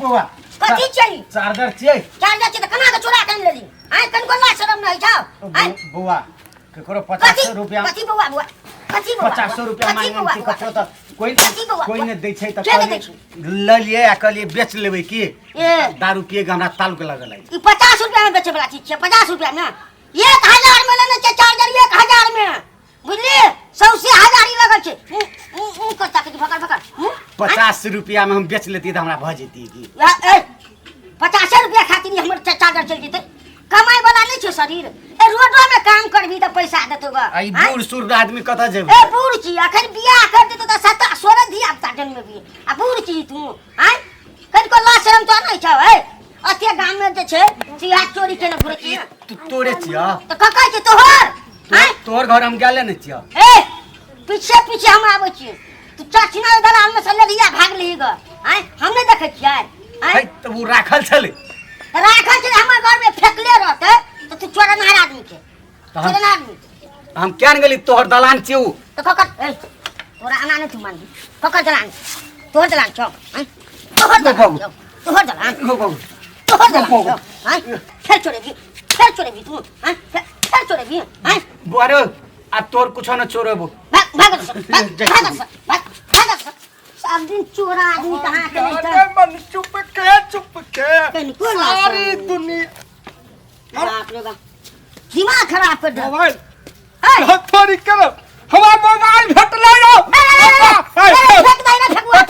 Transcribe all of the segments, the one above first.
बुआ कथी चाहिए चार्जर चाहिए त कना के चोरा के लेली आइ कनको ला शरम नहीं छौ बुआ केकरो 50 रुपया कथी बुआ बुआ कथी बुआ 50 रुपया मांगन छी कतो त कोई बुआ? कोई ने दै छै त के दै छै? ल लिए आ कहलिए बेच लेबै की ए दारू पिए के हमरा तालुक लागल है ई 50 रुपया में बेचे वाला चीज छै 50 रुपया में 1000 में लेने छै चार्जर 1000 में बुझली 100 से 1000 ही लगल छै करता के फकर फकर 50 रुपया में हम बेच लेती त हमरा भ जेती की 50 रुपया खातिर हमर चार्जर चल जेते कमाई वाला नहीं छै शरीर ए रोडो में काम करबी त पैसा देतो ग आई बूढ़ सुर आदमी कत जेबै ए बूढ़ छी अखन बियाह कर देतो त 17 16 धिया पुता जन्म भी आ बूढ़ छी तू हैं कनको ला शरम तो नहीं छौ ए अते गाम में जे छै सिया चोरी केने घुरे छी तू तोरे छिया त कका छै तोहर हैं तोर घर हम गेले न छिया ए पीछे पीछे हम आबै छी तू चचना दलाल में से ले लिया भाग ली ग हैं हम नहीं देखे छियै है त वो राखल छले राखल छै हमर घर में फेकले रहते तो तू चोरा नहर आदमी के चोरा आदमी हम क्या गेली तोहर दलान छिउ तो ककर ए तोरा आना नहीं तू मान ककर दलान तोहर दलान छौ हैं तोहर दलान तोहर दलान तोहर दलान हैं फेर चोरेबी तू हैं फेर चोरेबी हैं बुआरे आ तोर कुछो न चोरेबो भाग सब दिन चोरा आदमी कहां के नहीं अरे मन चुप के सारी दुनिया बाप रे बाप दिमाग खराब कर दे मोबाइल थोड़ी करो हमारा मोबाइल भेटले रो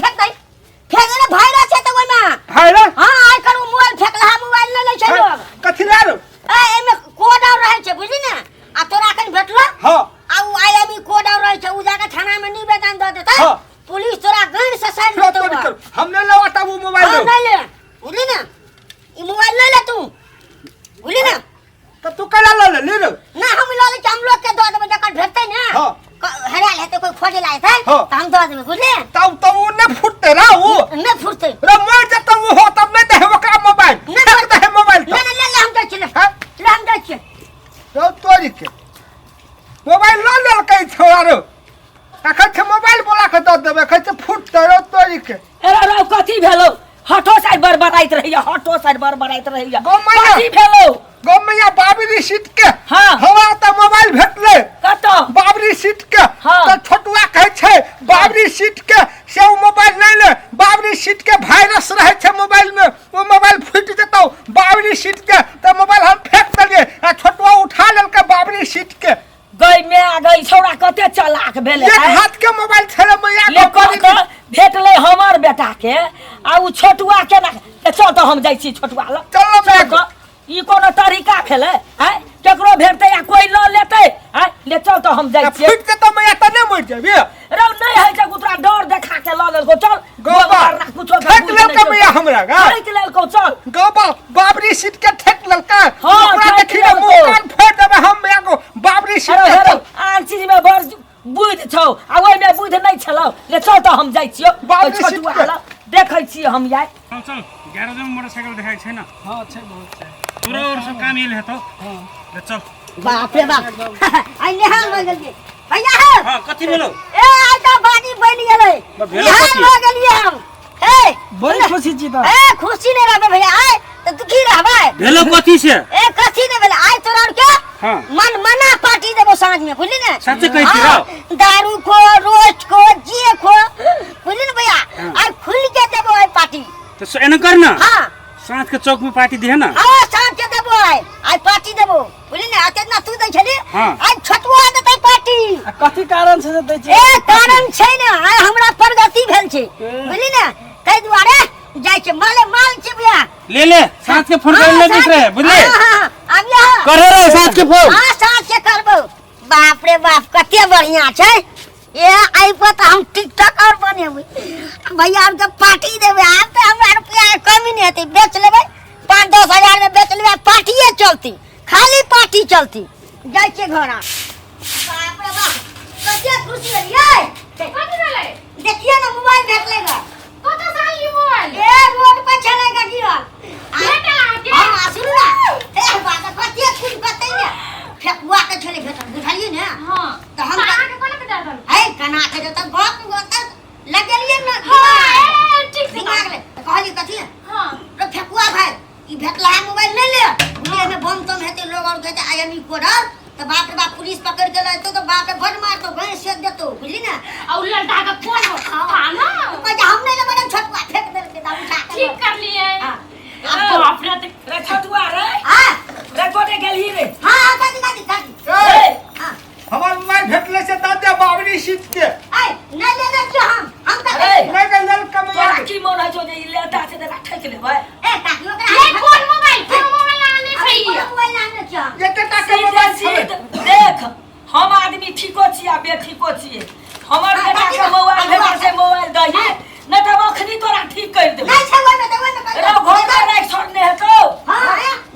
फेंक दे भाईरस छै त ओइ में भाईरस हां आइ कर मोबाइल फेंकला मोबाइल न लै छै लोग कथि ला रो ए एमे कोड और रहै छै बुझली ने आ तोरा कन भेटलो हां आ उ आईएमई कोड और रहै छै उ जाके थाना में निवेदन द देतै हां पुलिस तोरा गन से साइन देतौ हमने लेवाता वो मोबाइल ले ले बुझली ने ई मोबाइल ले ले तू बुझली ने तो तू कला ले रो ना हम ले ले हम लोग के द देबै जकर भेटतै ने हां हराल हेतै कोई खोजे लाए छै त हम द देबै बुझली तब तो वो ने फुटते ना वो न फुरतै रे मर जत वो हो तब नहीं दे ओकरा मोबाइल न दे मोबाइल ले ले ले हम दै छी ले हम दै छी तो तोरी के मोबाइल ला ले कई छोड़ा रो अखन के मोबाइल बोला के द देबे कहै फुटते रो तोरी के अरे कथी भेलो हटो साइड बड़बड़ाइत रहिया हटो साइड बड़बड़ाइत रहिया गमैया कथी भेलो गमैया बाबरी सीट के हां हमरा त मोबाइल भेटले कतो बाबरी सीट के हाँ। तो छोटुआ कहै छै बाबरी सीट के से वो मोबाइल नहीं ले बाबरी सीट के वायरस रहे छै मोबाइल में वो मोबाइल फूट जतौ बाबरी सीट के तो मोबाइल हम फेंक देलिए आ छोटुआ उठा लेलकै बाबरी सीट के गई में आ गई छौड़ा कते चालाक भेले एक हाथ के मोबाइल छले मैया ले कह भेटले हमर बेटा के आ उ छोटुआ के ना चल तो हम जाई छी छोटुआ ल चल ई कोनो तरीका भेले हैं केकरो भेटते या कोई ल लेते हैं ले चल तो हम जाई छी फूट जतौ मैया त नहीं मर जेबे रे नहीं है जे गुतरा डर देखा के ल लेलको चल गोबर कुछो ठेक लेलकै मैया हमरा गा ठेक लेलको चल गोबर बाबरी सीट के ठेक लेलकै हाँ, ओकरा ठेक देखि लेलकै। मुंह कान फोड़ देबे हम मैया को बाबरी सीट अरे के हेरो आन चीज में बड़ बुध छौ आ ओइ में बुध नहीं छलौ ले चल तो हम जाई छियो बाबरी छोटुआ सीट ल देखै छी हम यार चल गैरेज में मोटरसाइकिल दिखाई छै ना हां छै बहुत छै पूरा और सब काम ये है तो हां ले चल बाप रे बाप आई निहाल हो गेलिए भैया है हां कथि भेलो ए आई त बाजी बन गेलै निहाल हो गेलिए हम ए बड़ी खुशी छी त ए खुशी नहीं रहबे भैया आय त दुखी रहबे भेलो कथि से ए कथी ने भेले आय तोरा और के हां मन मना पार्टी देबो साँझ में बुझली ने सच्चे कहै छी रहो दारू खो रोज खो जे खो बुझली ने भैया आय खुल के देबो आय पार्टी तो एना कर ना हां साथ के चौक में पार्टी दे ना हां साँझ के देबो आय पार्टी देबो बुझली ने आते ना तू दै छली हां आय छटुआ देतै पार्टी कथि कारण से दै छै ए कारण छै ने आय हमरा प्रगति भेल छै बुझली ने तै दुआरे जाय छै माल छै भैया ले साथ के फोन कर ले दूसरे बुझले हां आबिया करे रे साथ के फोन हां साथ के करबो बाप रे बाप कते बढ़िया छै ए आई पर त हम टिकटॉक और बनेबै भैया हमके पार्टी देबै आब त हमरा रुपया कमी नहीं हेतै बेच लेबै 5-10 हजार में बेच लेबै पार्टीए चलती खाली पार्टी चलती जाय छै घोड़ा बाप रे बाप कते खुशी है कथी भेलै देखिए ना मोबाइल भेटलेगा कतऽ से आइली मोबाइल ए रोड पे चलेगा गिरल भेटला के हां सुन ना ए बात कते खुश बतैया फेकुआ के छले भेटल बुझलिए ने हां तो हम कना के कोना के दल है कना के तो गप लगलिए ना हां ठीक से दिमाग ले तो कहली कथी हां भेटला है मोबाइल नहीं ले बुढ़िया में बम तम हेते लोग और कहते आईएमई कोडर तो बाप रे बाप पुलिस पकड़ के लाए तो बाप रे बड़ मार तो भैंस सेक देतो बुझली ना और लड़का का कौन था ना कहते हम नहीं ले छोटवा फेंक दे के दाम उठा के ठीक कर लिए हां अब बाप रे रे छतुआ रे हां रे कोटे गेली रे हां काटी ए, हां हमार मोबाइल भेटले से दादा बाबरी सीट के ए नहीं ले क्यों हम का ए, मैं के लल तोरा कमवा की मन है जो जे लेता से देना ठेक लेबै ए काकी ये कौन मोबाइल लाने चाहिए मोबाइल लाने क्या ये टका के सीधे मोबाइल सीधे देख हम आदमी ठीको छिया बेठीको छिए हमर बेटा के मोबाइल भेटा से मोबाइल दही न त अखनी तोरा ठीक कर देबै नहीं छवा में देवे रे घर का नहीं छोड़ने है तो हां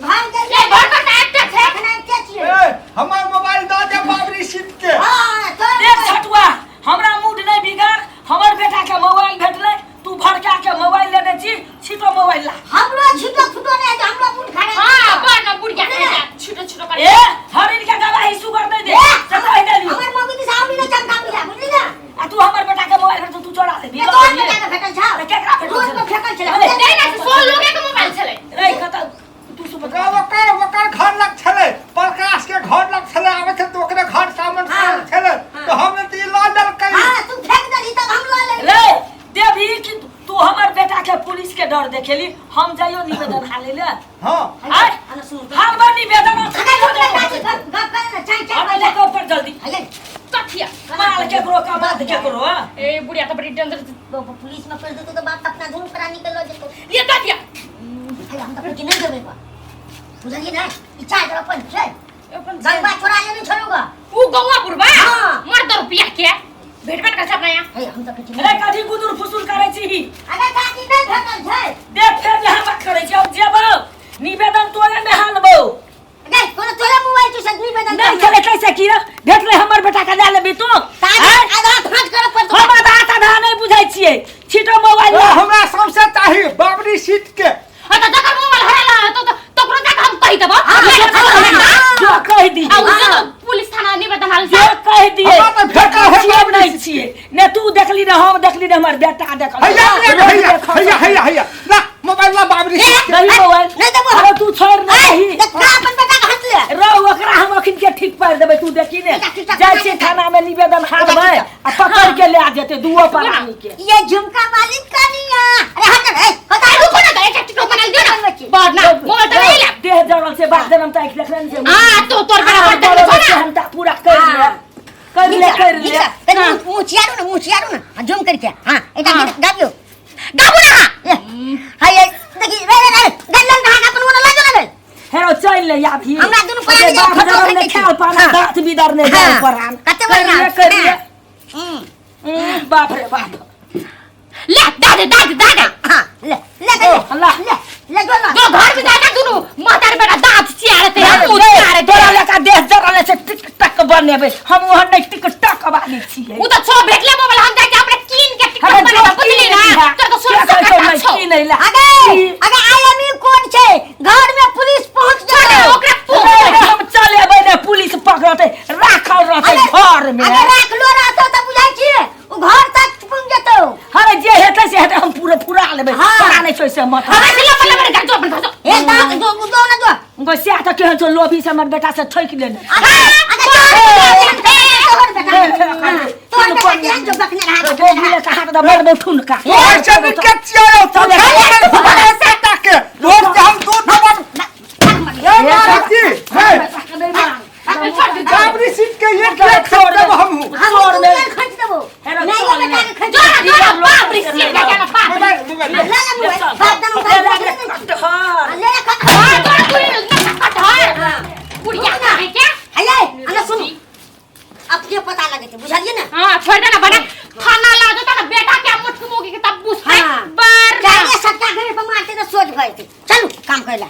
घर के ये घर का टाइप है खाना क्या चाहिए ए, हमार मोबाइल दादा बाबरी सीट के हां तो देख छटुआ हमरा मूड नहीं बिगाड़ हमर बेटा के मोबाइल भेटले तू भड़का के मोबाइल लेने छी छिटो मोबाइल ला हमरो छिटो फुटो नहीं हमरो मुंह खा हां बड़ ना बुढ़िया छोटे छोटे कर ए हरिन के दवाई सुगर नहीं दे चटाई दे लियो हमर मम्मी के सामने न चमका मिला बुझली ना आ तू हमर बेटा के मोबाइल भेट तू चोरा ले तो और बेटा के फेकल छा केकरा भेटल रोज को फेकल छला नहीं ना 16 लोगे के मोबाइल चले रे कत तू सुबह का वकर घर लग छले प्रकाश के घर लग छले आवे थे तो ओकरे घर सामने हाँ, छले तो हमने तो ये ला दल कई हां तू फेंक दली तब हम ला ले रे देवी कि तू हमर बेटा के पुलिस के डर देखेली हम जाइयो निवेदन हाले ले हां आय अन सुन हम निवेदन अरे गप कर ना चाय हम चाय लेके ऊपर जल्दी अरे कथिया माल के करो का बात के करो ए बुढ़िया तो बड़ी डेंजर पुलिस में पड़ देतो तो बाप अपना धूम करा निकल जेतो ये कथिया भाई हम तो नहीं देबे बा बुझलिए ना इच्छा जरा अपन छै गंगा छोड़ा ले नहीं छोड़ूगा वो गौवा पुरबा हाँ। मर 10 रुपया के भेट भेट का छपना यहाँ हे हम तो कुछ रे कथी गुदुर फुसुर करे छी अरे काकी नहीं भेटल छै देख फेर जे हम बात करे छी अब जेबो निवेदन तोरे में हालबो नहीं कोनो तोरा मोबाइल से सदमी बदल नहीं चले कैसे की भेटले हमर बेटा के ले लेबी तू आधा फाट कर पर हम आधा नहीं बुझाई छियै छिटो मोबाइल ओ, ला हमरा सबसे चाहिए बाबरी सीट के तो जकर मोबाइल हराला तो करो जाके हम कहि देबो जो कह दी आ उसे तो पुलिस थाना निवेदन हाल जो कह दिए हमरा तो भेटा है छियै बाबरी नहीं छियै ने तू देखली ने हम देखली ने हमर बेटा देखल हैया ला मोबाइल ला बाबरी सीट के नहीं मोबाइल नहीं देबो अरे तू छोड़ नहीं देख का अपन बेटा का हाथ ले रो ओकरा हम अखन के ठीक पार देबै तू देखी ने जाय छै थाना में निवेदन हारबै आ पकड़ के ले आ जेते दुओ प्राणी के ये झुमका मालिक का नहीं अरे हट रे बता रुको ना एक टिकटॉक बना दे ना बड़ ना मोबाइल तो नहीं ले देह जड़ल से बात जन्म तक देखले से हां तो तोर बड़ा बड़ बड़ा हम ता पूरा कर ले कर ले मुछियारू ना झुम करके हां एटा गाबियो गाबू ना हाय देखी रे गल्लन कहां का अपन ला जो ले हेरो चल ले या भी हमरा दुनु परा के बाप जन्म ने खेल पाना दांत बिदर ने जान पर हम कते बढ़िया कर ले बाप रे बाप ले दादे हां ले जो ना जो घर में जाके दुनु मातार बेटा दांत चियारते हैं मुंह चियारे तोरा लेका देह जरले से टिक टक बनेबे हम वहां नहीं टिक टक वाली छिए वो तो छो भेटले मोबाइल हम जाके अपने कीन के टिकटॉक बना बुझली ना तो तो सोच सकता छो की नहीं ला अगे आईएमई कोड छे घर में पुलिस पहुंच जाए ओकरा हम चले बने पुलिस पकड़ते राखल रहते घर में अगर राख लो रहतो त बुझाई छिए ओ घर तक पहुंच जतो अरे जे हेते से हेते हम पूरा लेबे पता नहीं छोइ से मत हमें से लपले कर दो अपन फसो ए दांत दो ना दो उनको से तो केहन तो लोभी से हमर बेटा से ठोक लेने तो बेटा जो बकने रहा वो मिले का हाथ दबड़ दे ठुनका और से निकट चियो तो मोबाइल से के रोज से हम दूध नमन ए मारती है बाबरी सीट के ये क्या छोड़ दे हम छोड़ दे खर्च देबो नहीं वो बेटा के खर्च जो बाप रे सीट का क्या बाप मोबाइल ले बाप दानो ले ले हां तो तू कट है बुढ़िया का है क्या हले अना सुन अब ये पता लगे थे बुझलिए ना हां छोड़ देना बड़ा खाना ला दो ना बेटा क्या मुठ मोगी के तब बुझ हां बार जाने सट्टा घर पे मारते तो सोच भई थी चलो काम करला